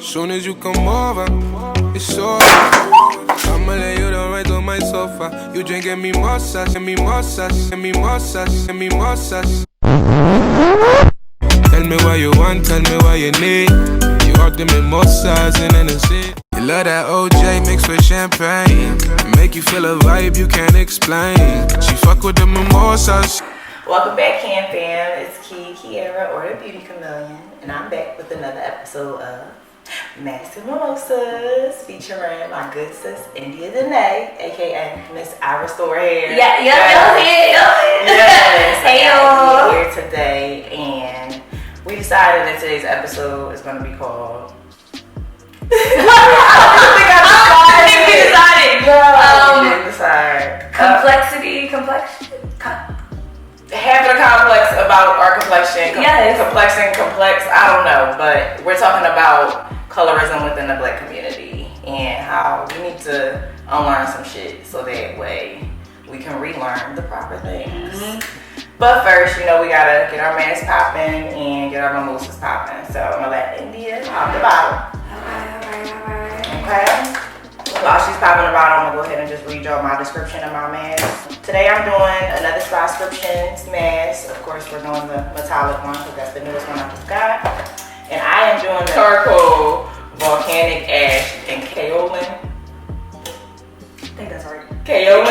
Soon as you come over, it's over. I'ma lay you down right on my sofa. You drinking mimosas, mimosas, mimosas, mimosas. Tell me what you want, tell me what you need. You got the mimosas in Tennessee. You love that OJ mixed with champagne. Make you feel a vibe you can't explain. She fuck with the mimosas. Welcome back, Cam Fam. It's Kiera, or the Beauty Kameleon, and I'm back with another episode of Massive Mimosas, featuring my good sis Dinae, aka Miss I Restore Hair. Yes. Hey y'all. Here today, and we decided that today's episode is going to be called. I think we decided. No, we didn't decide. Complexion. Having a complex about our complexion. Yes. Complex. I don't know, but we're talking about colorism within the Black community and how we need to unlearn some shit so that way we can relearn the proper things. Mm-hmm. But first, we gotta get our masks popping and get our mimosas popping. So I'm gonna let India pop the bottle. Alright. Okay. While she's popping the bottle, I'm gonna go ahead and just read y'all my description of my mask. Today I'm doing another Subscriptions mask. Of course, we're doing the metallic one because that's the newest one I just got. And I am doing the charcoal, volcanic ash, and kaolin. I think that's right. Kaolin.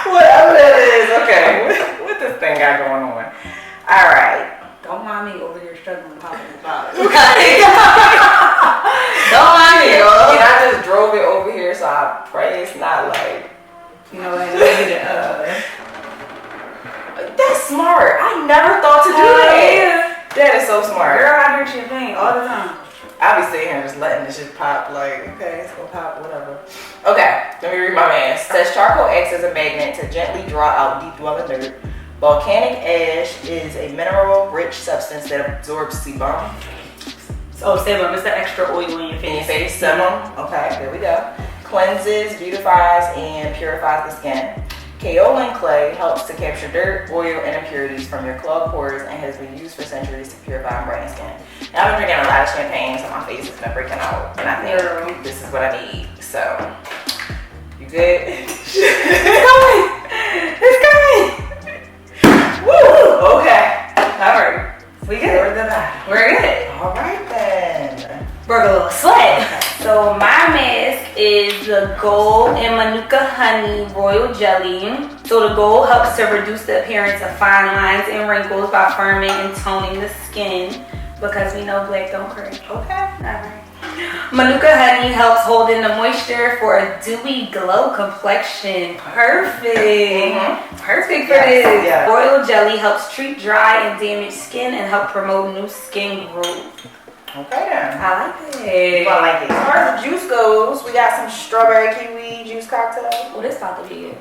Whatever that is. Okay. What this thing got going on? All right. Don't mind me over here struggling to pop in the bottle. Don't mind me, yo. And I just drove it over here, so I pray it's not like, That's smart. I never thought to do that. That is so smart. Girl, I drink champagne all the time. I be sitting here just letting this shit pop, like, okay, it's gonna pop, whatever. Okay, let me read my mask. It says charcoal acts as a magnet to gently draw out deep dwelling dirt. Volcanic ash is a mineral-rich substance that absorbs sebum. Oh, sebum, it's the extra oil in your face. In your face, sebum. Okay, there we go. Cleanses, beautifies, and purifies the skin. Kaolin clay helps to capture dirt, oil, and impurities from your clogged pores and has been used for centuries to purify and brighten skin. Now, I've been drinking a lot of champagne, so my face has been breaking out, and I think this is what I need. So, you good? It's coming! Woo! Okay. All right. We good? We're good. All right, then. We're a little sweat. So my mask is the Gold and Manuka Honey Royal Jelly. So the gold helps to reduce the appearance of fine lines and wrinkles by firming and toning the skin, because we know Black don't crack. Okay. All right. Manuka Honey helps hold in the moisture for a dewy glow complexion. Perfect. Mm-hmm. Perfect for this. Yes. Royal Jelly helps treat dry and damaged skin and help promote new skin growth. Okay then. I like it. I like it. As far as the juice goes, we got some strawberry kiwi juice cocktail. Oh, this about to be a good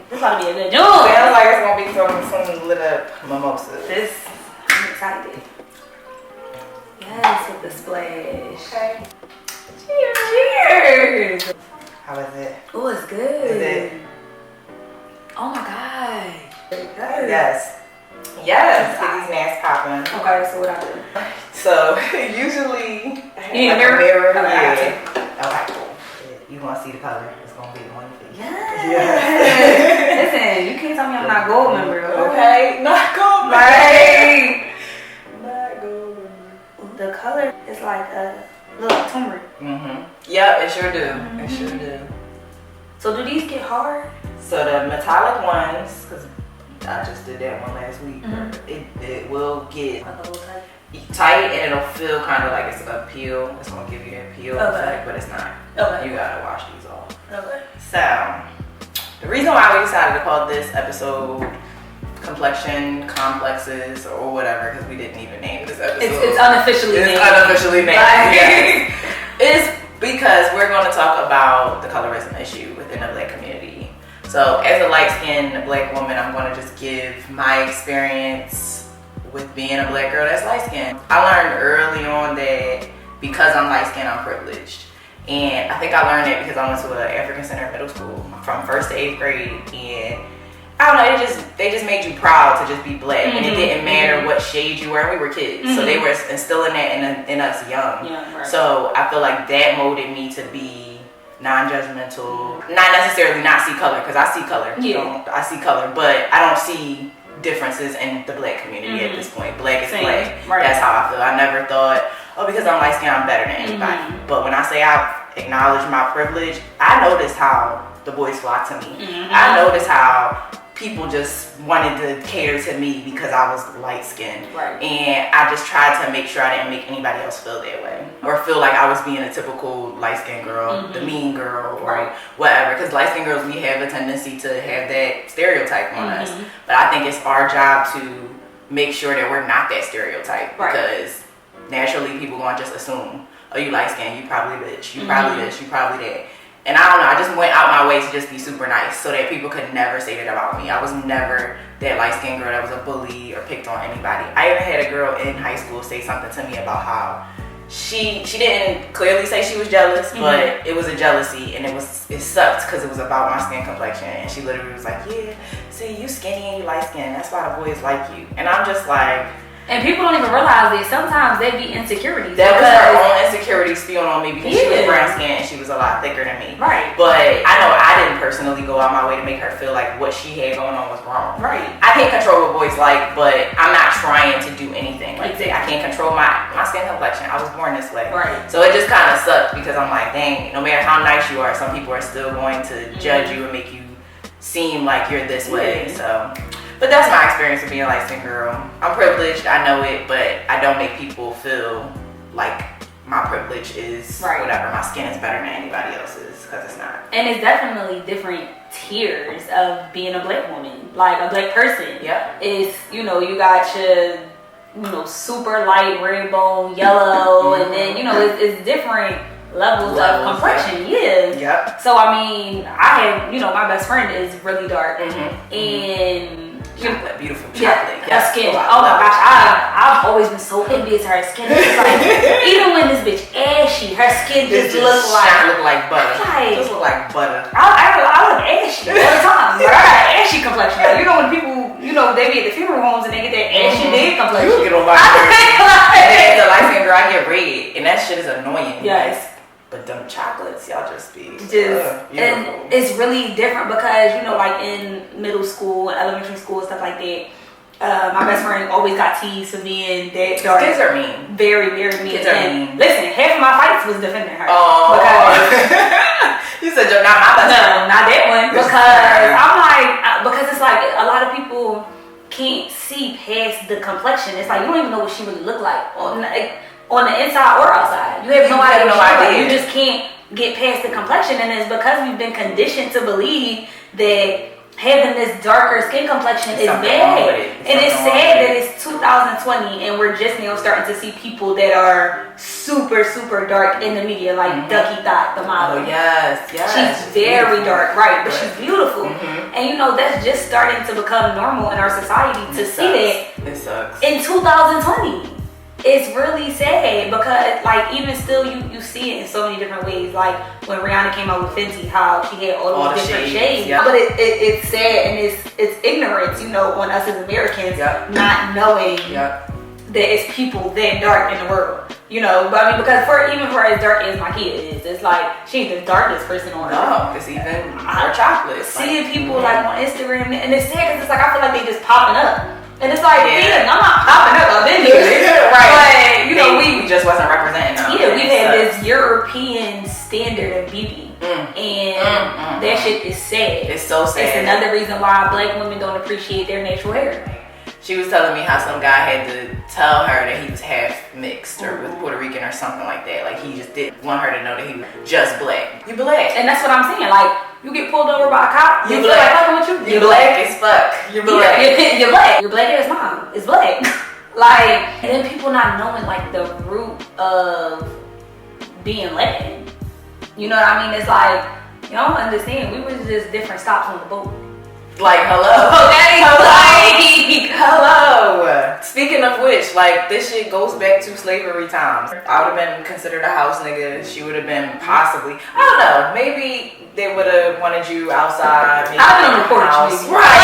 juice. Sounds like it's gonna be some lit up mimosas. I'm excited. Yes, with the splash. Okay. Cheers. How is it? Oh, it's good. Is it? Oh my god. Yes. Get these masks popping. Okay, so what I do? So usually you need a mirror. Okay, cool. You want to see the color? It's gonna be the one you think. Yes. Listen, you can't tell me I'm not gold member. Okay, not gold member. Right. Not gold member. The color is like a little turmeric. Yep, it sure do. It sure do. So do these get hard? So the metallic ones, because I just did that one last week. It will get a little tight, and it'll feel kind of like it's a peel. It's gonna give you that peel effect, but it's not. Okay. You gotta wash these off. Okay. So the reason why we decided to call this episode complexion complexes or whatever, because we didn't even name this episode. It's unofficially named. It's unofficially named. Yes. It's because we're going to talk about the colorism issue within the Black community. So as a light-skinned Black woman, I'm going to just give my experience with being a Black girl that's light-skinned. I learned early on that because I'm light-skinned, I'm privileged. And I think I learned that because I went to an African Center middle school from 1st to 8th grade, and I don't know, they just made you proud to just be black, and it didn't matter what shade you were. We were kids, so they were instilling that in us young. Yeah, right. So I feel like that molded me to be non-judgmental, not necessarily not see color, because I see color. Yeah. I see color, but I don't see differences in the black community at this point. Black is black. Right. That's how I feel. I never thought, oh, because I'm light skinned, I'm better than anybody. But when I say I acknowledge my privilege, I noticed how the boys flocked to me. I noticed how people just wanted to cater to me because I was light skinned. Right. And I just tried to make sure I didn't make anybody else feel that way. Or feel like I was being a typical light skinned girl, the mean girl, or whatever. Because light skinned girls, we have a tendency to have that stereotype on us. But I think it's our job to make sure that we're not that stereotype. Because naturally people gonna just assume, oh, you light skinned, you probably bitch, you probably this, you probably that. And I don't know, I just went out my way to just be super nice so that people could never say that about me. I was never that light-skinned girl that was a bully or picked on anybody. I even had a girl in high school say something to me about how she didn't clearly say she was jealous, but it was a jealousy, and it sucked because it was about my skin complexion. And she literally was like, yeah, see, you skinny and you light-skinned, that's why the boys like you. And I'm just like, and people don't even realize that sometimes they be insecurities. That was her own insecurity spewing on me because she was brown skinned and she was a lot thicker than me. Right. But I know I didn't personally go out my way to make her feel like what she had going on was wrong. Right. I can't control what boys like, but I'm not trying to do anything like that. I can't control my skin complexion. I was born this way. Right. So it just kind of sucked because I'm like, dang, no matter how nice you are, some people are still going to judge you and make you seem like you're this way. So. But that's my experience of being a light-skinned girl. I'm privileged, I know it, but I don't make people feel like my privilege is whatever. My skin is better than anybody else's, because it's not. And it's definitely different tiers of being a black woman, like a black person. Yep. It's, you got your, super light red bone, yellow, and then, it's different levels of complexion. Yep. So, I mean, I have, my best friend is really dark, and chocolate, beautiful chocolate. Her skin. Oh my gosh, I've always been so envious of her skin. It's like, even when this bitch ashy, her skin just looks like butter. Just look like butter. I look ashy all the time, but I got an ashy complexion. Like, when people, they be at the funeral homes and they get that ashy dead complexion. You get on my nerves. The light skin girl, I get red, and that shit is annoying. Yes. But them chocolates, y'all just be and it's really different because like in middle school, elementary school, stuff like that. My best friend always got teased for being that dark. Kids are mean. Very, very mean. Kids are mean. Listen, half of my fights was defending her. Oh. You said you're not my best friend. No, not that one. Because I'm like, because it's like a lot of people can't see past the complexion. It's like you don't even know what she really looked like on the inside or outside. You have no idea. You just can't get past the complexion, and it's because we've been conditioned to believe that having this darker skin complexion is bad. And it's sad that it's 2020 and we're just now starting to see people that are super, super dark in the media, like Ducky Thot, the model. Oh, yes. She's very dark, right, but she's beautiful. And that's just starting to become normal in our society to see that. It sucks. In 2020. It's really sad because, like, even still, you see it in so many different ways. Like when Rihanna came out with Fenty, how she had all those different shades. Yep. But it's sad and it's ignorance, on us as Americans, not knowing that it's people that dark in the world. But I mean, because even for as dark as my kid is, it's like she's the darkest person on earth. No, it's even more chocolate. Seeing people like on Instagram, and it's sad because it's like I feel like they just popping up. And it's like, I'm not popping up. I've been here. Right. But, we just wasn't representing them. Yeah, we had this European standard of beauty. And that shit is sad. It's so sad. It's another reason why black women don't appreciate their natural hair. She was telling me how some guy had to tell her that he was half mixed or with Puerto Rican or something like that. Like he just didn't want her to know that he was just black. You black. And that's what I'm saying. Like, you get pulled over by a cop, you feel like fucking with you. You black as fuck. You're black. You're black. Your black ass mom is black. Like, and then people not knowing like the root of being Latin. You know what I mean? It's like, you don't understand. We were just different stops on the boat. Like, hello. Okay. Hello. Speaking of which, like, this shit goes back to slavery times. I would have been considered a house nigga. She would have been possibly, I don't know, maybe they would have wanted you outside. Maybe I've been on the porch. Right.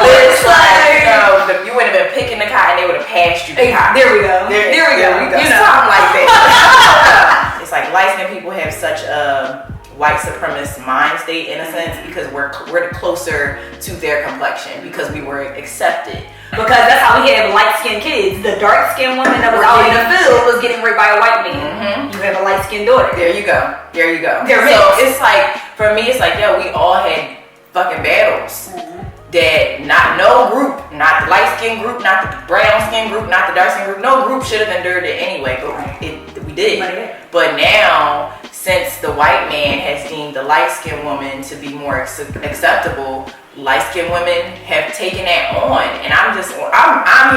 It's like, you would have been picking the cotton, they would have passed you the cotton. There we go. There we go. You know, something like that. It's like light-skinned people have such a white supremacist mind state in a sense because we're closer to their complexion because we were accepted. Because that's how we have light-skinned kids. The dark-skinned woman that was out in the field was getting raped by a white man. You have a light-skinned daughter. There you go. They're so mixed. it's like, for me, it's like, yo, we all had fucking battles. That no group, not the light-skinned group, not the brown-skinned group, not the dark-skinned group, no group should have endured it anyway, but we did. But now, since the white man has deemed the light-skinned woman to be more acceptable, light-skinned women have taken that on. And I'm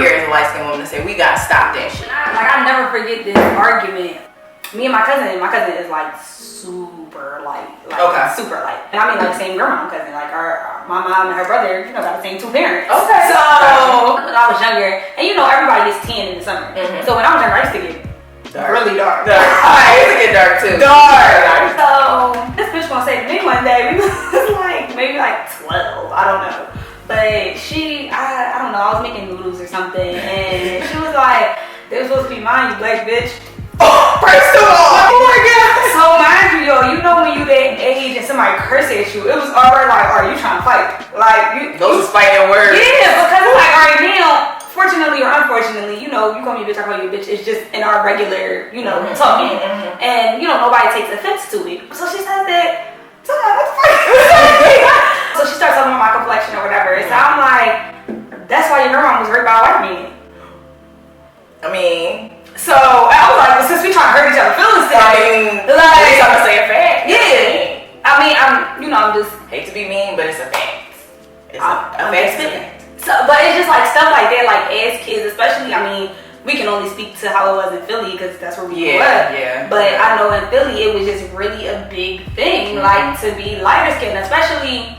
here as a light-skinned woman to say, we gotta stop that shit. Like, I'll never forget this argument. Me and my cousin is like super light. Super light. And I mean, like, same grandma cousin. Like, my mom and her brother, got the same two parents. Okay. So, when I was younger, and everybody gets tan in the summer. So, when I was younger, I used to get really dark. I used to get dark too. Dark. So, this bitch gonna say to me one day, we was like, maybe like 12, I don't know. But I don't know, I was making noodles or something, and she was like, they were supposed to be mine, you black bitch. Oh, first of all, oh my god. So mind you, when you that age and somebody curse at you, it was already like, are you trying to fight? Like, those fighting words. Yeah, because it's like, all right, now, fortunately or unfortunately, you call me a bitch, I call you a bitch. It's just in our regular, talking. And, nobody takes offense to it. So she says that, so what the fuck? So she starts talking about my complexion or whatever. So I'm like, that's why your grandma was raped by a white man. I mean, so I was like, well, since we trying to hurt each other's feelings today, like, I'm gonna say a fact. Yeah. I mean, I'm just hate to be mean, but it's a fact. It's a fact. So, but it's just like stuff like that, like as kids, especially. I mean, we can only speak to how it was in Philly because that's where we grew up. Yeah. But I know in Philly, it was just really a big thing, like to be lighter skinned, especially.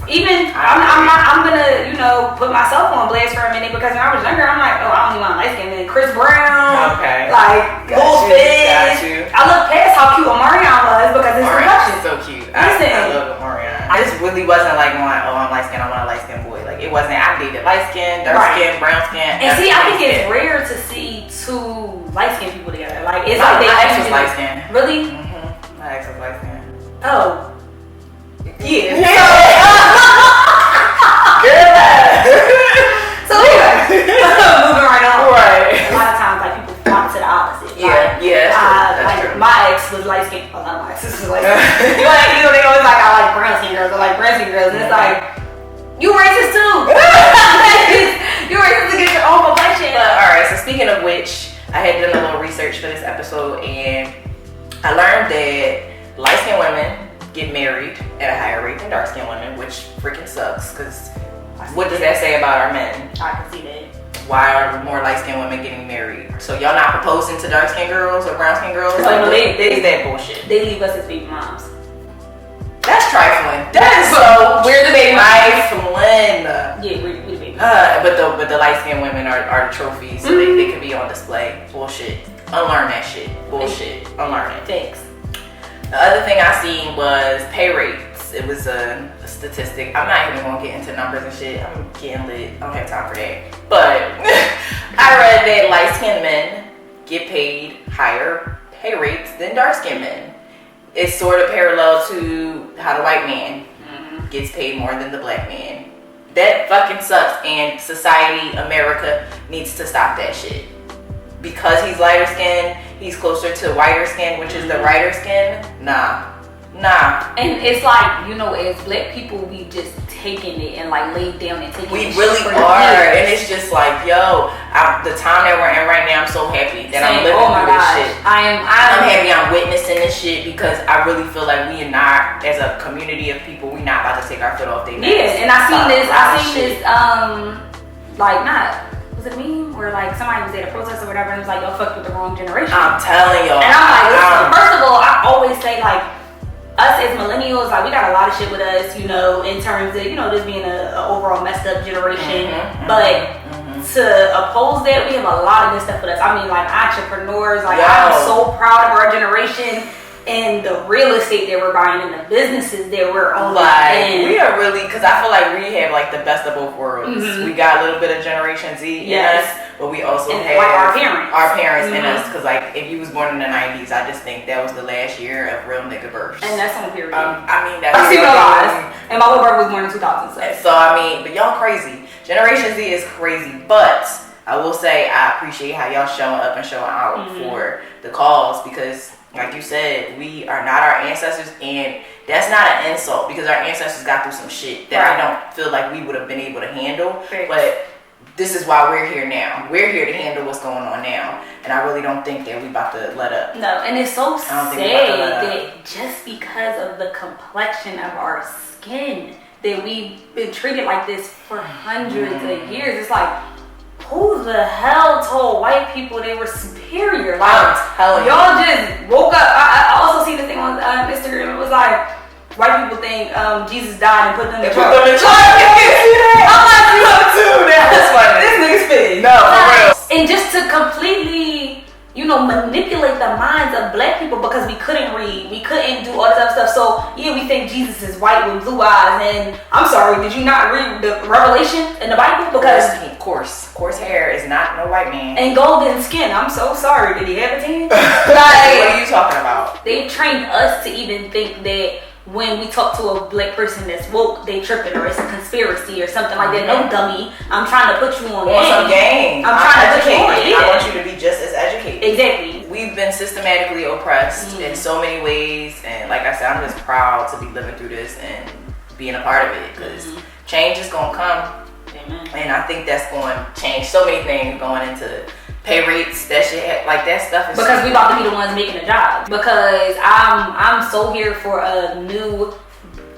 Even I'm gonna put myself on blast for a minute because when I was younger I'm like, oh, I don't even want light skin. Chris Brown, like Bullfish. I look past how cute Omarion was because his production so cute. I love Omarion. I just really wasn't like going, oh, I'm light skin, I want a light skin boy. Like it wasn't. I dated light skin, dark skin, brown skin. And see, I think it's rare to see two light skin people together. Like it's my like ex was light skin. Really? My ex was light skin. Oh. Yeah. So anyway, moving right on. Right. A lot of times, like people flock to the opposite. Yeah, that's true. My ex was light skin. Oh, not my ex. This was light skin. They always like, I like brown skin girls. I like brown skin girls, and it's like, you racist too. You racist against your own complexion. But all right. So speaking of which, I had done a little research for this episode, and I learned that light skinned women get married at a higher rate than dark skinned women, which freaking sucks. Because what does that say about our men? I can see that. Why are more light skinned women getting married? So y'all not proposing to dark skinned girls or brown skinned girls? Like, no, they that bullshit. They leave us as baby moms. That's trifling. That is so we're the baby trifling. Yeah, we're the baby moms. But the light skinned women are the trophies, so they can be on display. Bullshit. Unlearn that shit. Bullshit. Unlearn it. Thanks. The other thing I seen was pay rates. It was a statistic. I'm not even gonna get into numbers and shit. I'm getting lit. I don't have time for that. But I read that light-skinned men get paid higher pay rates than dark-skinned men. It's sort of parallel to how the white man gets paid more than the black man. That fucking sucks, and society, America, needs to stop that shit. Because he's lighter skinned, he's closer to whiter skin, which is the lighter skin. Nah. And it's like, as black people, we just taking it and like laid down and taking it. We really are. And it's just like, yo, the time that we're in right now, I'm so happy that I'm living through this shit. I'm happy I'm witnessing this shit because I really feel like we are not, as a community of people, we not about to take our foot off their necks. Yeah, and I seen this, was it a meme where like somebody was at a protest or whatever and was like, y'all fucked with the wrong generation. I'm telling y'all. And I'm like, listen, first of all, I always say like, us as millennials, like we got a lot of shit with us, you know, in terms of, you know, this being a overall messed up generation. But to oppose that, we have a lot of good stuff with us. I mean, like entrepreneurs, like I'm so proud of our generation and the real estate that we're buying and the businesses that we're owning. Like, we are really, because I feel like we have like the best of both worlds. We got a little bit of Generation Z in us, but we also have like our parents in us. Because like if you was born in the 90s, I just think that was the last year of real nigga births. And that's on period. I mean, that's I see no lies. And my little brother was born in 2000. So I mean, but y'all crazy. Generation Z is crazy, but I will say I appreciate how y'all showing up and showing out for the cause, because like you said, we are not our ancestors, and that's not an insult because our ancestors got through some shit that I don't feel like we would have been able to handle. But this is why we're here now. We're here to handle what's going on now, and I really don't think that we about to let up. No, and it's so sad that just because of the complexion of our skin that we've been treated like this for hundreds of years. It's like, who the hell told white people they were superior? Like, y'all just woke up. I also see the thing on Instagram. It was like, white people think Jesus died and put them in the truck. I'm like, that's funny. This nigga's spitting. No, for real. And just to completely, you know, manipulate the minds of black people because we couldn't read, we couldn't do all this other stuff. So yeah, we think Jesus is white with blue eyes. And I'm sorry, did you not read the Revelation in the Bible? Because coarse hair is not no white man. And golden skin. I'm so sorry. Did he have a tan? Like, what are you talking about? They trained us to even think that when we talk to a black person that's woke, they tripping or it's a conspiracy or something like that. No, dummy. I'm trying to put you on some game. I'm trying to put you on. I want you to be just as educated. Exactly. We've been systematically oppressed in so many ways, and like I said, I'm just proud to be living through this and being a part of it, because change is gonna come. And I think that's going to change so many things going into pay rates, that shit, like that stuff is because we about to be the ones making the job. Because I'm so here for a new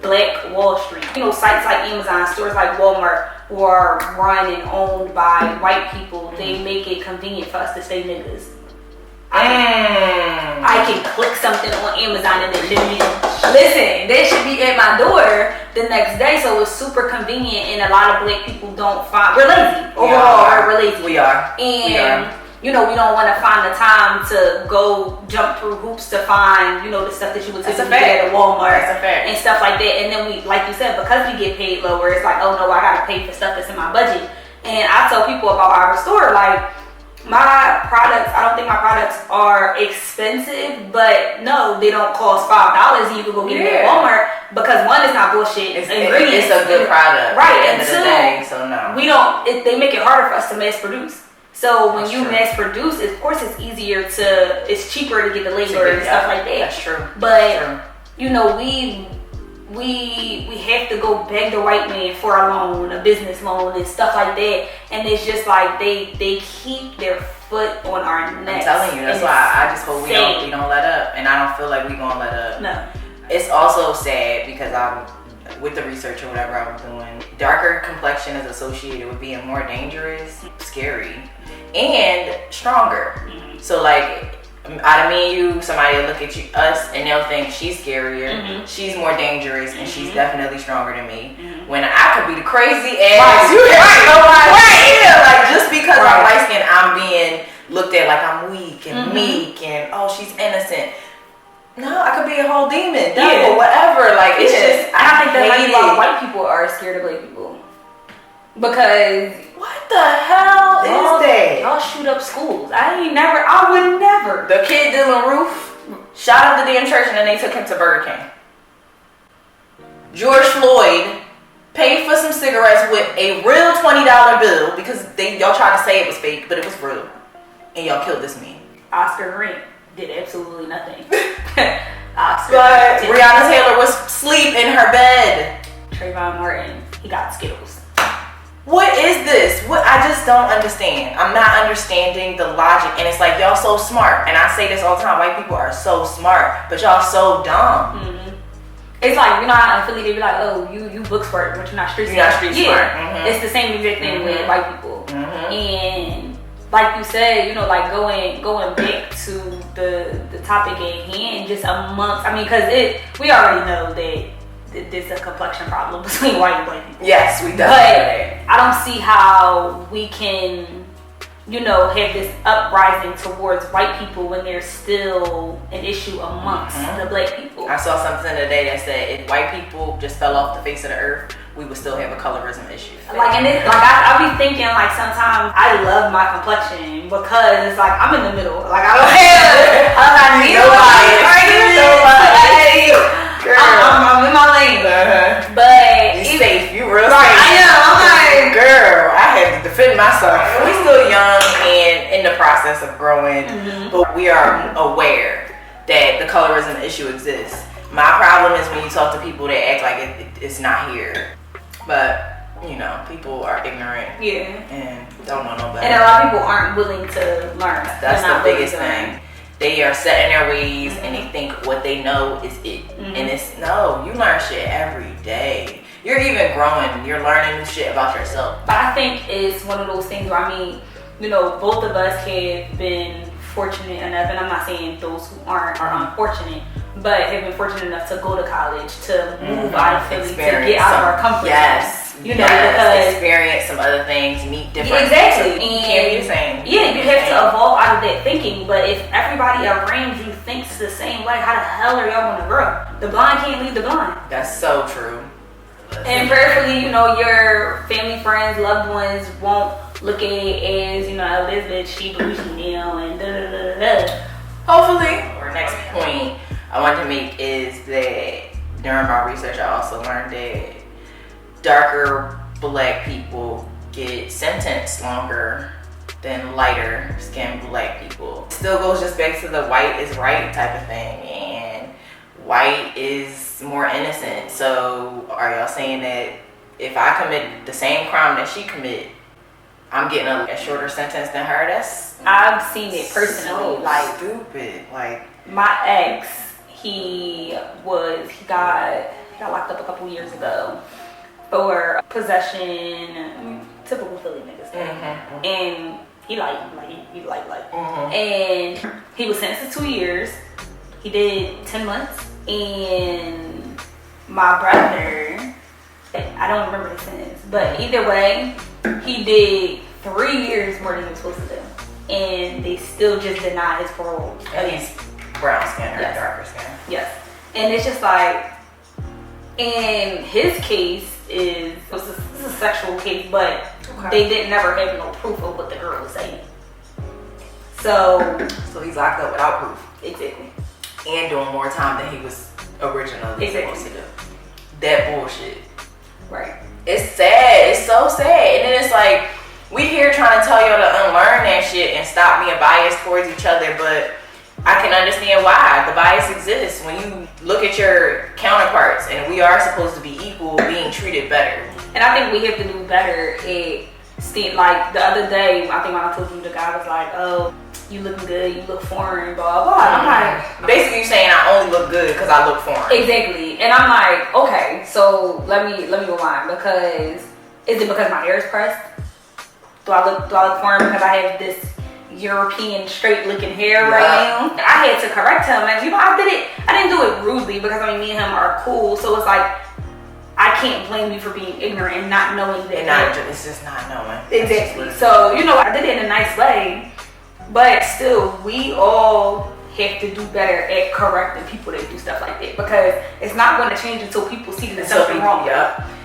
Black Wall Street. You know, sites like Amazon, stores like Walmart, who are run and owned by white people, they make it convenient for us to stay niggas. I can click something on Amazon and it should be, listen, they should be at my door the next day. So it's super convenient, and a lot of black people don't find, we're lazy. Overall, we're lazy. We are. And you know, we don't want to find the time to go jump through hoops to find, you know, the stuff that you would typically get at Walmart and stuff like that. And then we, like you said, because we get paid lower, it's like, oh no, I gotta pay for stuff that's in my budget. And I tell people about our store, like, my products, I don't think my products are expensive, but no, they don't cost $5 and you can go get it at Walmart, because one, is not bullshit. It's a good product. Right. At the end of the day, so no. We don't, they make it harder for us to mass produce. So when you mass produce, of course it's easier to, it's cheaper to get the labor and stuff like that. That's true. But, you know, we have to go beg the white man for a loan, a business loan and stuff like that. And it's just like they keep their foot on our necks. I'm telling you, that's why I just hope we don't let up. And I don't feel like we gonna let up. No. It's also sad because with the research or whatever I was doing, darker complexion is associated with being more dangerous, scary, and stronger. So like, out of me and you, somebody will look at us and they'll think she's scarier, she's more dangerous, and she's definitely stronger than me. When I could be the crazy ass, like just because I'm light skinned, I'm being looked at like I'm weak and meek and oh, she's innocent. No, I could be a whole demon, devil, whatever. Like it's just, I think that's why a lot of white people are scared of black people. Because what the hell is that? Y'all shoot up schools. I would never. The kid Dylan Roof shot up the damn church and then they took him to Burger King. George Floyd paid for some cigarettes with a real $20 bill because y'all tried to say it was fake, but it was real. And y'all killed this man. Oscar Grant did absolutely nothing. But Breonna Taylor was asleep in her bed. Trayvon Martin, he got Skittles. What is this? What I just don't understand. I'm not understanding the logic, and it's like y'all so smart. And I say this all the time: white people are so smart, but y'all so dumb. It's like, you know how in Philly they be like, oh, you book smart, but you're not street smart. You're not street smart. It's the same exact thing with white people. And like you said, you know, like going back to the topic at hand, just amongst, I mean, because we already know that there's a complexion problem between white and black people. Yes, we do. But I don't see how we can, you know, have this uprising towards white people when there's still an issue amongst the black people. I saw something today that said if white people just fell off the face of the earth, we would still have a colorism issue. Like, and I be thinking, like, sometimes I love my complexion because it's like I'm in the middle. Like, I don't have nobody. I'm in my lane. But you safe. You real right, safe. I know. I'm like, girl, I had to defend myself. We still young and in the process of growing, but we are aware that the colorism issue exists. My problem is when you talk to people that act like it's not here. But, you know, people are ignorant and don't know no better. And a lot of people aren't willing to learn. That's the biggest thing. They are set in their ways and they think what they know is it. And it's, no, you learn shit every day. You're even growing. You're learning new shit about yourself. But I think it's one of those things where, I mean, you know, both of us have been fortunate enough, and I'm not saying those who aren't are unfortunate, but have been fortunate enough to go to college, to move out of Philly, to get out of our comfort zone. You know, because experience some other things, meet different exactly. people. So can't be the same. Yeah, you have to evolve out of that thinking. But if everybody around you thinks the same way, how the hell are y'all gonna grow? The blind can't lead the blind. That's so true. And prayerfully, you know, your family, friends, loved ones won't look at it as, you know, oh, this bitch, she bougie now, and da-da-da-da-da. Hopefully. Our next point I wanted to make is that during my research, I also learned that darker black people get sentenced longer than lighter skinned black people. It still goes just back to the white is right type of thing, and white is more innocent. So are y'all saying that if I commit the same crime that she commit, I'm getting a shorter sentence than her? I've seen it personally. So like stupid. Like my ex, he got locked up a couple years ago for possession, typical Philly niggas. And he and he was sentenced to 2 years. He did 10 months, and my brother, I don't remember the sentence, but either way, he did 3 years more than he was supposed to do, and they still just denied his parole. And he's brown skin or darker skin. Yes, and it's just like, in his case this is a sexual case, but they didn't never have no proof of what the girl was saying. So he's locked up without proof. Exactly. And doing more time than he was originally supposed to do. That bullshit. Right. It's sad. It's so sad. And then it's like, we here trying to tell y'all to unlearn that shit and stop being biased towards each other, but I can understand why the bias exists when you look at your counterparts, and we are supposed to be equal, being treated better. And I think we have to do better at like the other day, I think when I told you, the guy was like, oh, you looking good, you look foreign, blah, blah. And I'm like, basically you saying I only look good because I look foreign. Exactly. And I'm like, okay, so let me rewind, because is it because my hair is pressed? Do I look foreign because I have this European straight looking hair right now? I had to correct him, and you know, I didn't do it rudely, because I mean, me and him are cool, so it's like, I can't blame you for being ignorant and not knowing that. It's just not knowing. Exactly. So, you know, I did it in a nice way, but still, we all have to do better at correcting people that do stuff like that, because it's not going to change until people see that there's something wrong.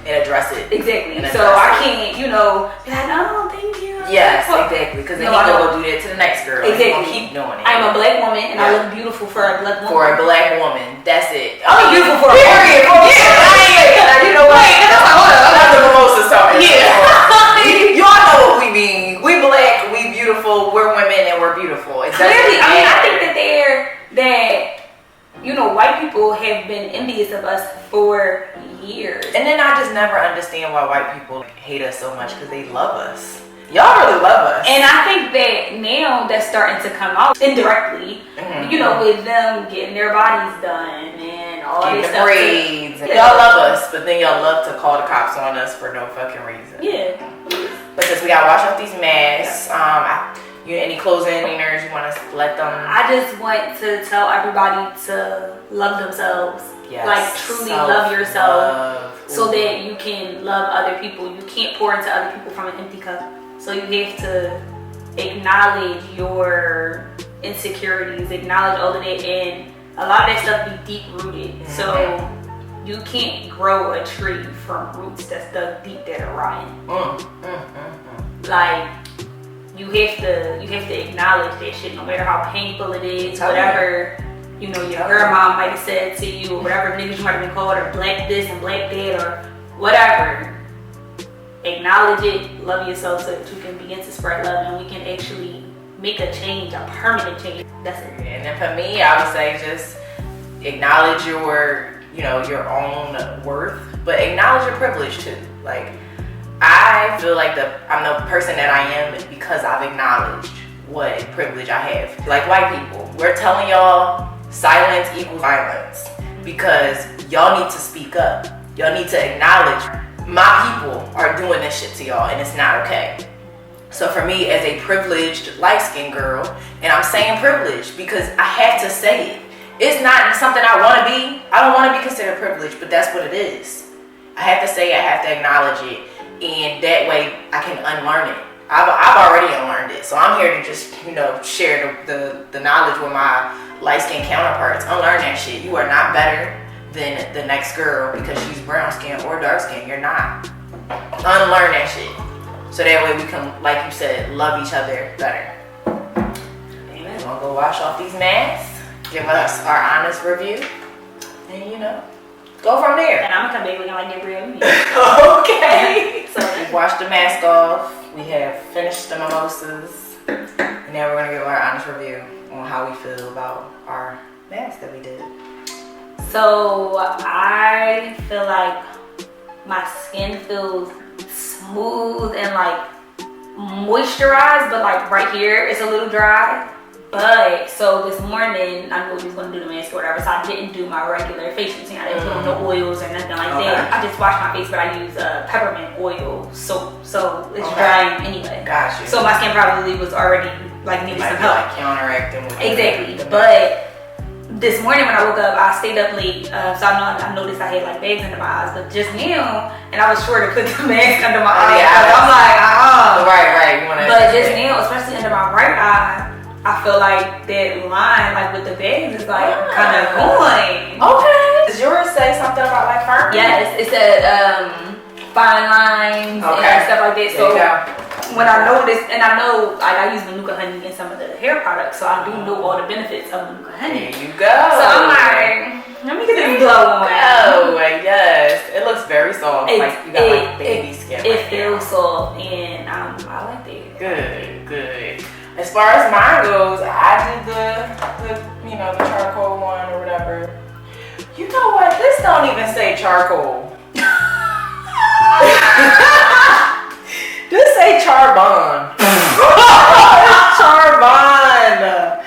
And address it. Exactly. So I can't, you know, be like, no, thank you. Yes, exactly. Because then he's going to go do that to the next girl. Exactly. He's going to keep doing it. I'm a black woman, and I look beautiful for a black woman. For a black woman. That's it. I'm beautiful for a period. You know what? That's the mimosas talking. Y'all know what we mean. We black, we beautiful, we're women, and we're beautiful. Clearly, I mean, I think that you know, white people have been envious of us for years. And then I just never understand why white people hate us so much, because they love us. Y'all really love us. And I think that now that's starting to come out indirectly, you know, with them getting their bodies done and all this stuff. Braids. Y'all love us, but then y'all love to call the cops on us for no fucking reason. Yeah. But since we gotta wash off these masks, Any closing leaners you want to let them? I just want to tell everybody to love themselves. Yes. Like truly love yourself so that you can love other people. You can't pour into other people from an empty cup. So you have to acknowledge your insecurities, acknowledge all of that, and a lot of that stuff be deep rooted. So you can't grow a tree from roots that's dug deep that are rotten. Like you have to acknowledge that shit, no matter how painful it is, whatever you know your grandma might have said to you, or whatever niggas you might have been called, or black this and black that, or whatever. Acknowledge it, love yourself, so that you can begin to spread love, and we can actually make a change, a permanent change. That's it. And then for me, I would say just acknowledge your own worth, but acknowledge your privilege too. Like, I feel like I'm the person that I am because I've acknowledged what privilege I have. Like white people, we're telling y'all silence equals violence because y'all need to speak up. Y'all need to acknowledge my people are doing this shit to y'all and it's not okay. So for me, as a privileged light-skinned girl, and I'm saying privileged because I have to say it. It's not something I want to be. I don't want to be considered privileged, but that's what it is. I have to say it, I have to acknowledge it, and that way I can unlearn it. I've already unlearned it, so I'm here to just, share the knowledge with my light-skinned counterparts. Unlearn that shit. You are not better than the next girl because she's brown skin or dark skin. You're not. Unlearn that shit. So that way we can, like you said, love each other better. Amen. We're gonna go wash off these masks, give us our honest review, and go from there. And I'm gonna come back looking like Gabrielle. Okay. So we washed the mask off. We have finished the mimosas, and now we're gonna give our honest review on how we feel about our mask that we did. So I feel like my skin feels smooth and like moisturized, but like right here it's a little dry. But so this morning I knew we was gonna do the mask or whatever, so I didn't do my regular face routine. I didn't put on no oils or nothing like that. I just washed my face, but I use peppermint oil soap, so it's drying anyway. Gotcha. So my skin probably was already like needing some help. Like counteracting with exactly. But this morning when I woke up, I stayed up late, so I noticed I had like bags under my eyes. But just now, and I was sure to put the mask under my eye. I'm like, right. But just now, especially under my right eye, I feel like that line, like with the bags, is like kind of going. Okay. Does yours say something about like firmness? Yes, it said fine lines and stuff like that. So when I noticed, and I know I use Manuka honey in some of the hair products, so I do know all the benefits of Manuka honey. There you go. So I'm like, let me get this glow on. Oh, yes. It looks very soft. Like you got like baby skin. It feels soft, and I like that. Good. As far as mine goes, I did the charcoal one or whatever. You know what? This don't even say charcoal. This say Charbon. Charbon.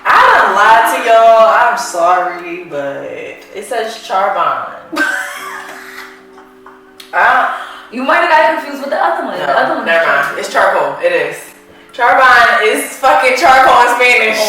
I done lied to y'all. I'm sorry, but it says Charbon. You might have got confused with the other one. No, The other one. never mind. It's charcoal. It is. Charbon is fucking charcoal in Spanish.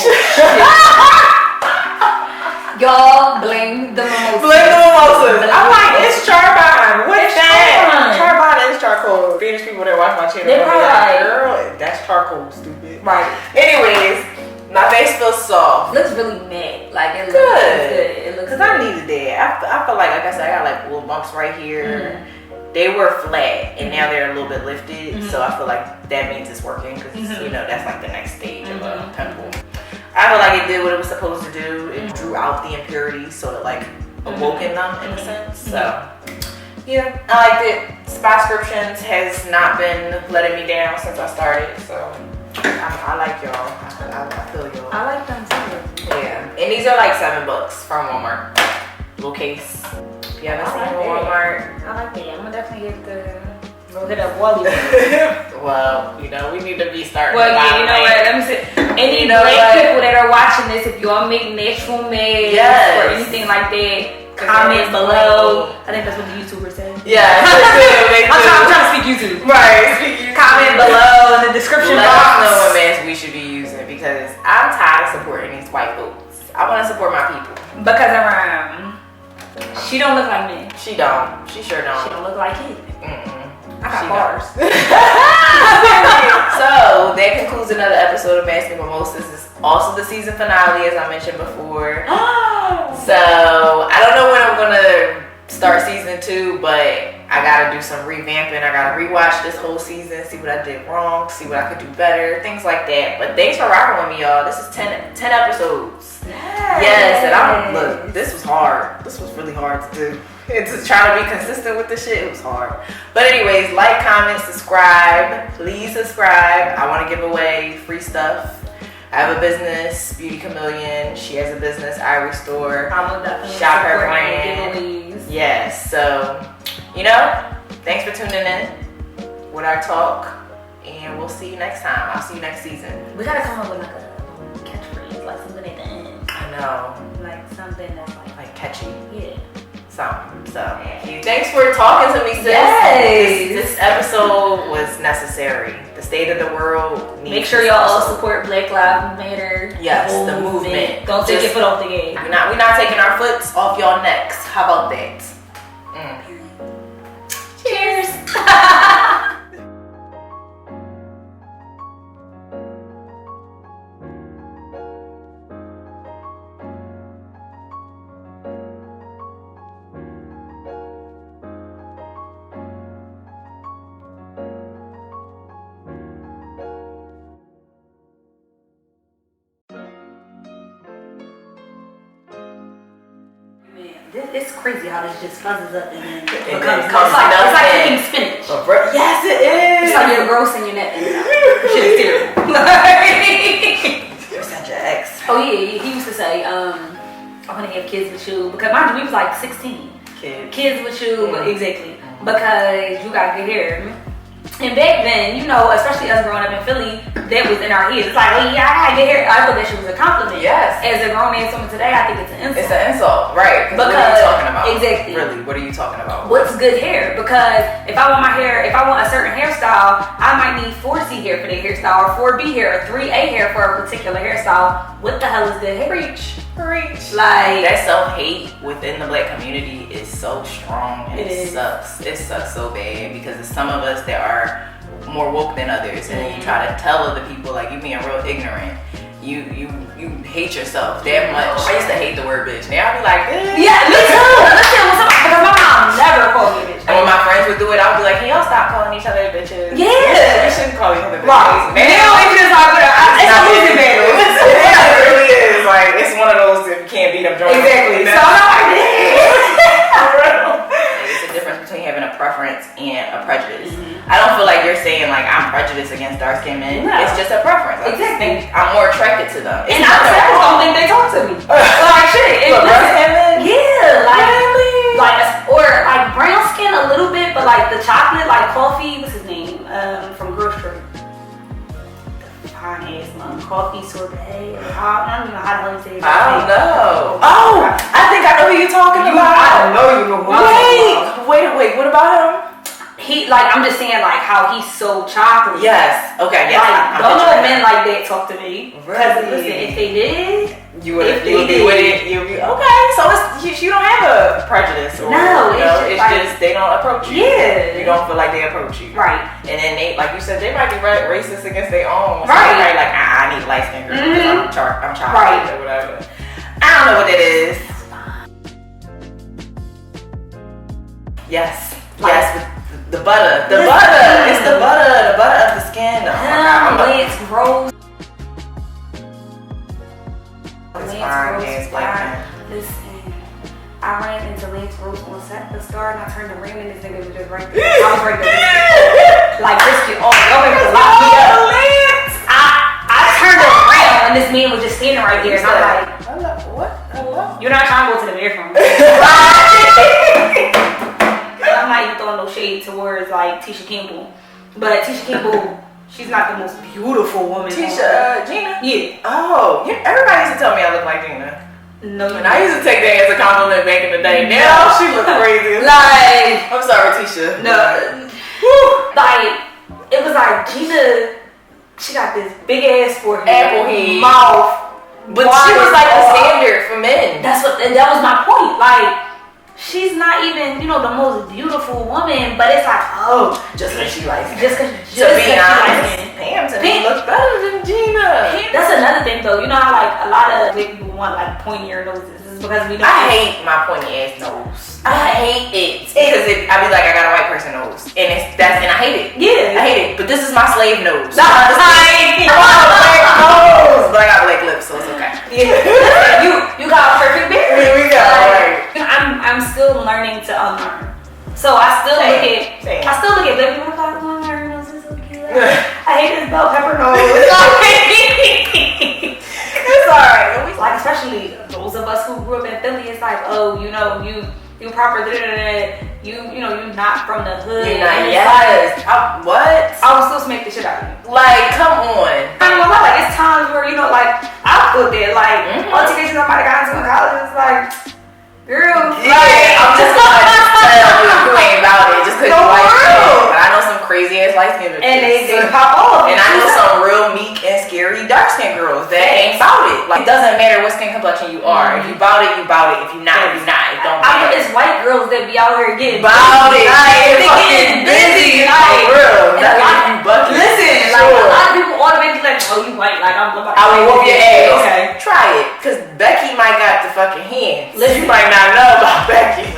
Y'all blame the mimosas. I'm like, it's Charbon. What's that? Charbon is charcoal. Spanish people that watch my channel, They're like, girl, that's charcoal, stupid. Right. Anyways, my face feels soft. Looks really matte. Like it looks good. It looks Cause I needed that. I feel like I said, I got like little bumps right here. They were flat and now they're a little bit lifted. So I feel like that means it's working because that's like the next stage of a pimple. I feel like it did what it was supposed to do. It drew out the impurities, so it like awoken them in a sense. So yeah, I liked it. Subscriptions has not been letting me down since I started. So I like y'all. I feel y'all. I like them too. Yeah, and these are like $7 from Walmart. Little case. If you haven't seen Walmart, I like that. I'm gonna definitely get the go hit up Wally. well, we need to be starting. Well, yeah, you know what? Let me say, any black people that are watching this, if y'all make natural masks or anything like that, Comment below. I think that's what the YouTubers say. Yeah, I'm trying to speak YouTube. Right. Speak YouTube. Comment below in the description Let box. us know what mask we should be using because I'm tired of supporting these white folks. I want to support my people. Because she don't look like me. She don't. She sure don't. She don't look like it. I got She bars. So that concludes another episode of Basket Mimosas. It's also the season finale, as I mentioned before. So I don't know when I'm gonna start season 2, but I gotta do some revamping. I gotta rewatch this whole season, see what I did wrong, see what I could do better, things like that. But thanks for rocking with me, y'all. This is 10 episodes. Yes, and look, this was hard. This was really hard to do. To try to be consistent with the shit, it was hard. But anyways, like, comment, subscribe. Please subscribe. I want to give away free stuff. I have a business, Beauty Kameleons. She has a business, Ivory Store. I will definitely shop her support brand. giveaways. Yes, so, thanks for tuning in with our talk. And we'll see you next time. I'll see you next season. We gotta come up with like a catchphrase, like something at the end. I know. Like something that's like Catchy. Yeah. Something. So, thanks for talking to me, sis. Yes. This episode was necessary. The state of the world needs. Make sure y'all all support Black Lives Matter. Yes, the movement. Don't take your foot off the gas. We're not taking our foot off y'all necks. How about that? Cheers. It's crazy how this just fuzzes up and then It becomes comes it's like cooking spinach. Yes, it is. It's like you're grossing your neck. Shit's terrible. You're such an ex. Oh yeah, he used to say, I'm gonna have kids with you because mind you, we was like 16. Kids with you, exactly. Because you got good hair. And back then, especially us growing up in Philly, that was in our heads. It's like, oh yeah, I got good hair. I thought that shit was a compliment. Yes. As a grown man woman today, I think it's an insult. It's an insult, right? Because what are you talking about? Exactly. Really, what are you talking about? What's good hair? Because if I want a certain hairstyle, I might need 4C hair for the hairstyle, or 4B hair, or 3A hair for a particular hairstyle. What the hell is good hair? Preach. Like that self-hate within the Black community is so strong, and it sucks. It sucks so bad because there's some of us that are more woke than others, and you try to tell other people like you being real ignorant. You hate yourself that much. I used to hate the word bitch. Now I be like, yeah, me too. Listen, because my mom never called me a bitch. And when my friends would do it, I would be like, can y'all stop calling each other bitches? Yeah. We shouldn't call each other bitches. Right. Now it's just like, it's a losing battle. Yeah, it really is. Like, it's one of those that you can't beat up drunk. Exactly. So I'm like, it's a difference between having a preference and a prejudice. I don't feel like you're saying like I'm prejudiced against dark skinned men. No. It's just a preference. I just think I'm more attracted to them. And I don't think they talk to me. Like shit. Dark skinned men? Yeah, or like brown skin a little bit, but like the chocolate, like coffee. What's his name? From grocery. The fine ass mom. Coffee sorbet. I don't even know how the hell you say it. I don't know. Oh, I think I know who you're talking about. I don't know you know who I'm talking about. Wait. What about him? I'm just saying, like, how he's so chocolate. Yes. Okay. Yes. Like, don't know men like that talk to me. Because listen, if they did, you would be with it. You'd be okay. So you don't have a prejudice, or it's just they don't approach you. Yeah. You don't feel like they approach you. Right. And then they, like you said, they might be racist against their own. So right. They might like, I need light skin girls because I'm chocolate right. or whatever. I don't know what that is. Yes. Yes. The butter. It's the butter of the skin. Oh my God. Lance grows. Lance Gross. Listen, I ran into Lance Gross on set the star, and I turned around and this nigga was just right there. I was right there. Like this shit. Oh, y'all ready to lock me up? Lance. I turned around and this man was just standing right there, and I'm like, what? Hello? You're not trying to go to the bathroom. I'm not even throwing no shade towards like Tisha Campbell, but Tisha Campbell, she's not the most beautiful woman. Gina? Yeah. Oh, everybody used to tell me I look like Gina. No, And I used to take that as a compliment back in the day. No. Now she look crazy. Like, I'm sorry, Tisha. no. Like, it was like Gina, she got this big ass forehead, Apple head, mouth, but she was like the standard for men. That was my point. Like, she's not even, the most beautiful woman, but it's like, oh, Just because she likes it. just because To be honest, Pam to me looks better than Gina. That's another thing though. You know how like a lot of big people want like pointier noses. This is because we don't. I hate my pointy ass nose. I hate it because I be like I got a white person nose, and I hate it. Yeah, I hate it. But this is my slave nose. No, I got a black nose, but I got black lips, so it's okay. Yeah. you got a perfect beard. Here we go. Like, I'm still learning to unlearn. So I still look at black people like, oh, her nose is so cute. I hate this bell pepper nose. It's alright. Like, especially those of us who grew up in Philly, it's like, oh, you proper, you're not from the hood. You're not, and yes. Like, What? I would still smack the shit out of you. Like, come on. I mean, like, it's times where, like, I put that, like, altercations I might have gotten into in college, it's like, girl, Like, I'm just gonna tell you ain't about it just because you like skin. But I know some crazy ass light skin bitches. And they pop off. And I know some real meek and scary dark skin girls that ain't about it. Like, it doesn't matter what skin complexion you are. If you about it, you about it. If you not, you not. It don't I mean, matter. it's white girls that be out here getting About it. Like, they Fucking getting busy. For Like, real. and a lot That's you bucket. listen, like, a lot of people automatically like, oh, you white. Like, I'm about to I will whoop your ass. Okay. Try it. Because Becky might got the fucking hands. Listen. You might not know about Becky.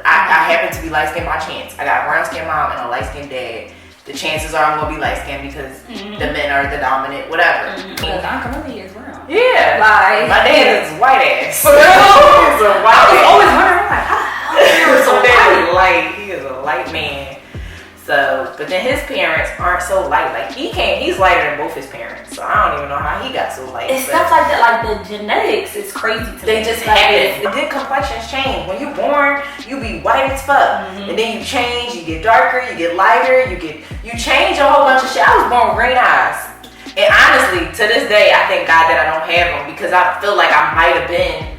I happen to be light skinned by chance. I got a brown skinned mom and a light skinned dad. The chances are I'm gonna be light skinned because the men are the dominant, whatever. Because Aunt Camille is brown. Yeah. Like, My dad is white ass. For real? He's a white I was man. always wondering, like, how He's so so white? light. He is a light man. So, but then his parents aren't so light. Like he's lighter than both his parents. So I don't even know how he got so light. It's stuff like that, like the genetics is crazy to They me. just like, happen. The complexions change. When you born, you be white as fuck, and then you change. You get darker. You get lighter. You change a whole bunch of shit. I was born with green eyes, and honestly, to this day, I thank God that I don't have them because I feel like I might have been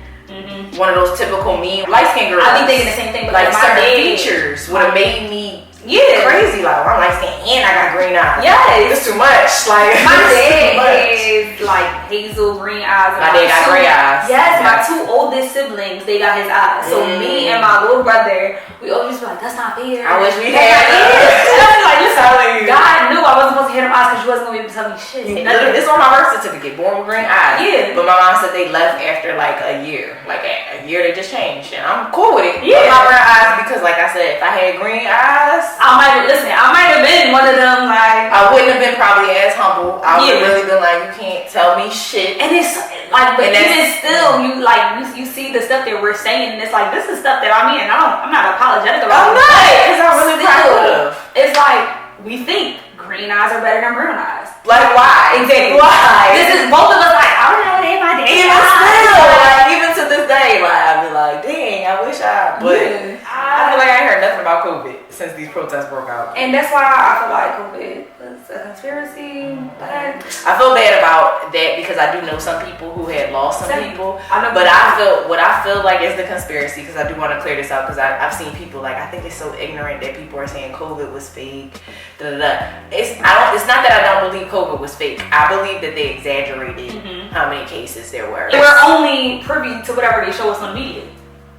one of those typical mean light skinned girls. I be thinking the same thing, but like my certain dad, features would have made me crazy. Like, I'm light skinned and I got green eyes. Yes. It's too much. Like My it's dad too much. has like hazel green eyes. My dad got gray eyes. Yes, my two oldest siblings, they got his eyes. So me and my little brother, we always be like, that's not fair. I wish we That's had not fair. Like, telling you. God knew I wasn't supposed to hit them eyes because you wasn't gonna be able to tell me shit. Literally, it's on my birth certificate, born with green eyes. Yeah. But my mom said they left after like a year. Like a year they just changed. And I'm cool with it. Yeah. My brown eyes because like I said, if I had green eyes, I might have been one of them, like, I wouldn't have been probably as humble. I would have Yeah. really been like, you can't tell me shit. and it's like, but And even that's- still, you see the stuff that we're saying, and it's like, this is stuff that I mean, and I'm not apologetic I'm about it. not, because I'm really proud Still, of. it's like, we think green eyes are better than brown eyes. Like why? Exactly. Why? This is both of us like, I don't know what my day Even still, like even to this day, like I be like, dang, I wish I. But Yeah. I feel like I ain't heard nothing about COVID since these protests broke out. And that's why I feel like COVID was a conspiracy. But I feel bad about that because I do know some people who had lost some people. I know, But I feel like is the conspiracy because I do want to clear this out because I've seen people like I think it's so ignorant that people are saying COVID was fake. It's not that I don't believe COVID was fake. I believe that they exaggerated how many cases there were. we're only privy to whatever they show us on the media.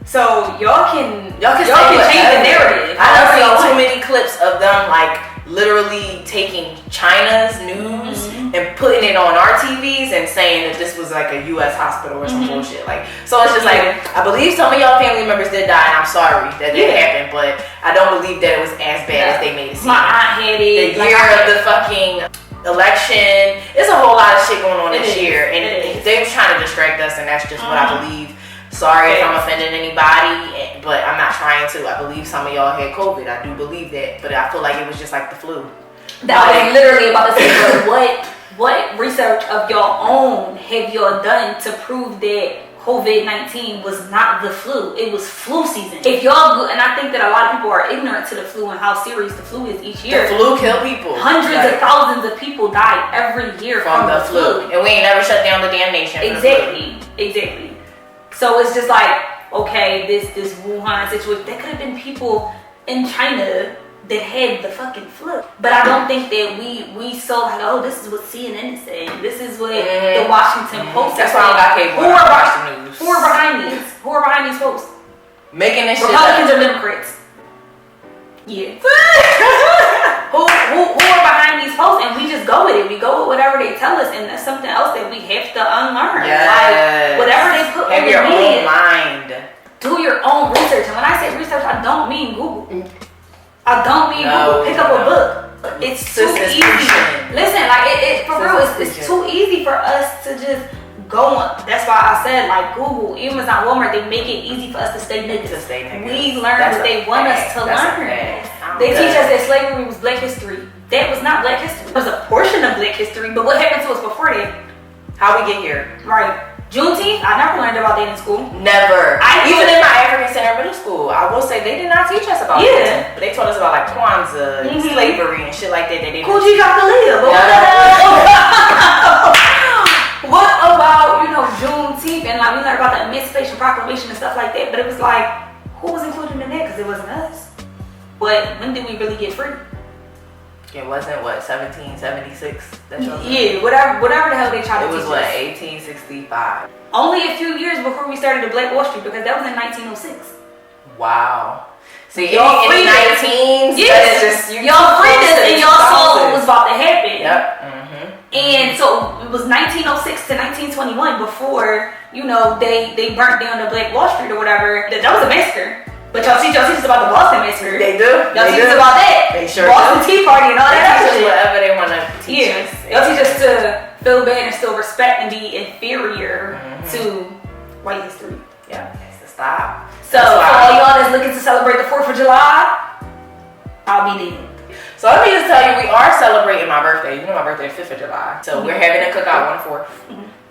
So y'all can say change the whatever. narrative. I've seen too many clips of them like literally taking China's news and putting it on our TVs and saying that this was like a U.S. hospital or some bullshit. Like, so it's just like I believe some of y'all family members did die, and I'm sorry that happened, but I don't believe that it was as bad as they made it seem. My aunt had it. The year of the fucking election, there's a whole lot of shit going on this year, and they were trying to distract us, and that's just what I believe. Sorry if I'm offending anybody, but I'm not trying to. I believe some of y'all had COVID. I do believe that, but I feel like it was just like the flu. That was literally about to say, but what research of your own have y'all done to prove that COVID-19 was not the flu? It was flu season. If y'all, and I think that a lot of people are ignorant to the flu and how serious the flu is each year. The flu kill people. Hundreds of thousands of people die every year from the flu. And we ain't never shut down the damn nation. Exactly. So it's just like, okay, this Wuhan situation, there could have been people in China that had the fucking flu. But I don't think that we so like, oh, this is what CNN is saying. This is what the Washington Post is saying. That's why I don't got cable. Who are behind these? Who are behind these posts? Making this shit Republicans up. or Democrats? Yeah. who are behind these posts? And we just go with it. We go with whatever they tell us, and that's something else that we have to unlearn. Yes. Like whatever they put have on your the own media, mind. do your own research. And when I say research, I don't mean Google. I don't mean Google. Pick up a book. It's too easy. Listen, like it for real, it's too easy for us to just go on. That's why I said like Google, Amazon, Walmart, they make it easy for us to stay niggas. We learn what they want us to learn. They teach us that slavery was Black history. That was not Black history. It was a portion of Black history, but what happened to us before that? How we get here? Right. Juneteenth, I never learned about that in school. Never. Even in my African Center middle school, I will say they did not teach us about it. But they taught us about like Kwanzaa and slavery and shit like that. They didn't. Coochie Chocolate. But what the hell? What about, Juneteenth and like we learned about the Emancipation Proclamation and stuff like that, but it was like, who was included in that? Because it wasn't us. But when did we really get free? It wasn't 1776. Yeah, whatever the hell they tried to teach us. It was 1865. Only a few years before we started the Black Wall Street, because that was in 1906. Wow. See, y'all in the 19s, yes, y'all freed us and y'all saw what was about to happen. Yep. And so it was 1906 to 1921 before, they burnt down the Black Wall Street or whatever. That was a massacre. But y'all teach us about the Boston Massacre. They do. Y'all teach us about that. They sure Boston do. Tea Party and all that They shit. teach us whatever they want to teach us. Y'all teach us to feel bad and still respect and be inferior to white history. Yeah, it's to stop. So for all y'all that's looking to celebrate the 4th of July, I'll be there. So let me just tell you, we are celebrating my birthday. My birthday is 5th of July. So we're having a cookout on the 4th.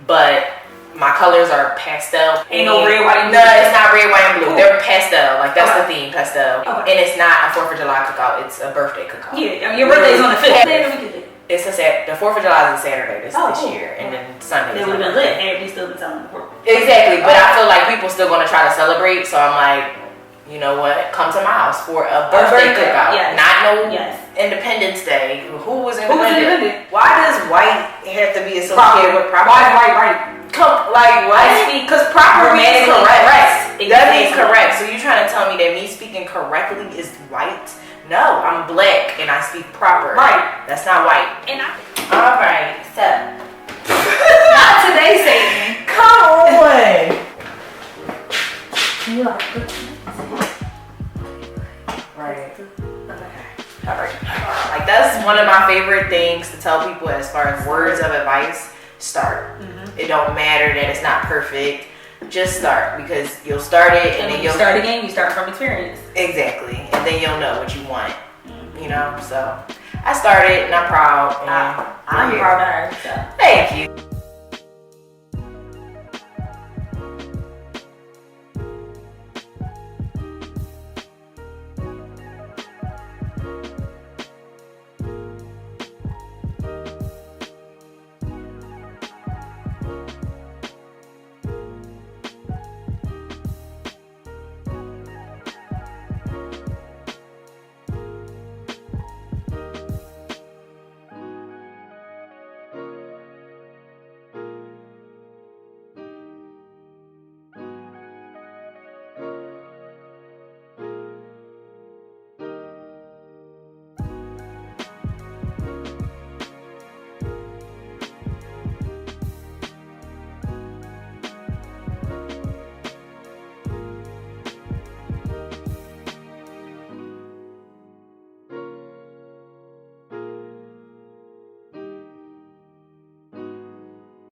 But my colors are pastel. Ain't no red, white, and blue. No, it's not red, white, and blue. They're pastel. Like that's the theme, pastel. Okay. And it's not a 4th of July cookout. It's a birthday cookout. Yeah, your birthday's on the 5th. It's the 4th of July is a Saturday this year, and then Sunday. It would have been lit had we still been telling the 4th. Exactly, but I feel like people still gonna try to celebrate. So I'm like, you know what? Come to my house for a birthday cookout. Yes. Not no Independence Day. Who was independent? Who was independent? Why does white have to be associated with proper? Why right? Like what? Because proper means correct. Exactly. That means correct. So you trying to tell me that me speaking correctly is white? No, I'm black and I speak proper. Right. That's not white. All right. So. Not today, Satan. Come on. You like cookies? Right. All right. Like that's one of my favorite things to tell people as far as words of advice. Start. It don't matter that it's not perfect. Just start, because you'll start it and then you'll start again. You start from experience. Exactly, and then you'll know what you want. So I started and I'm proud. And I'm proud of her. So. Thank you.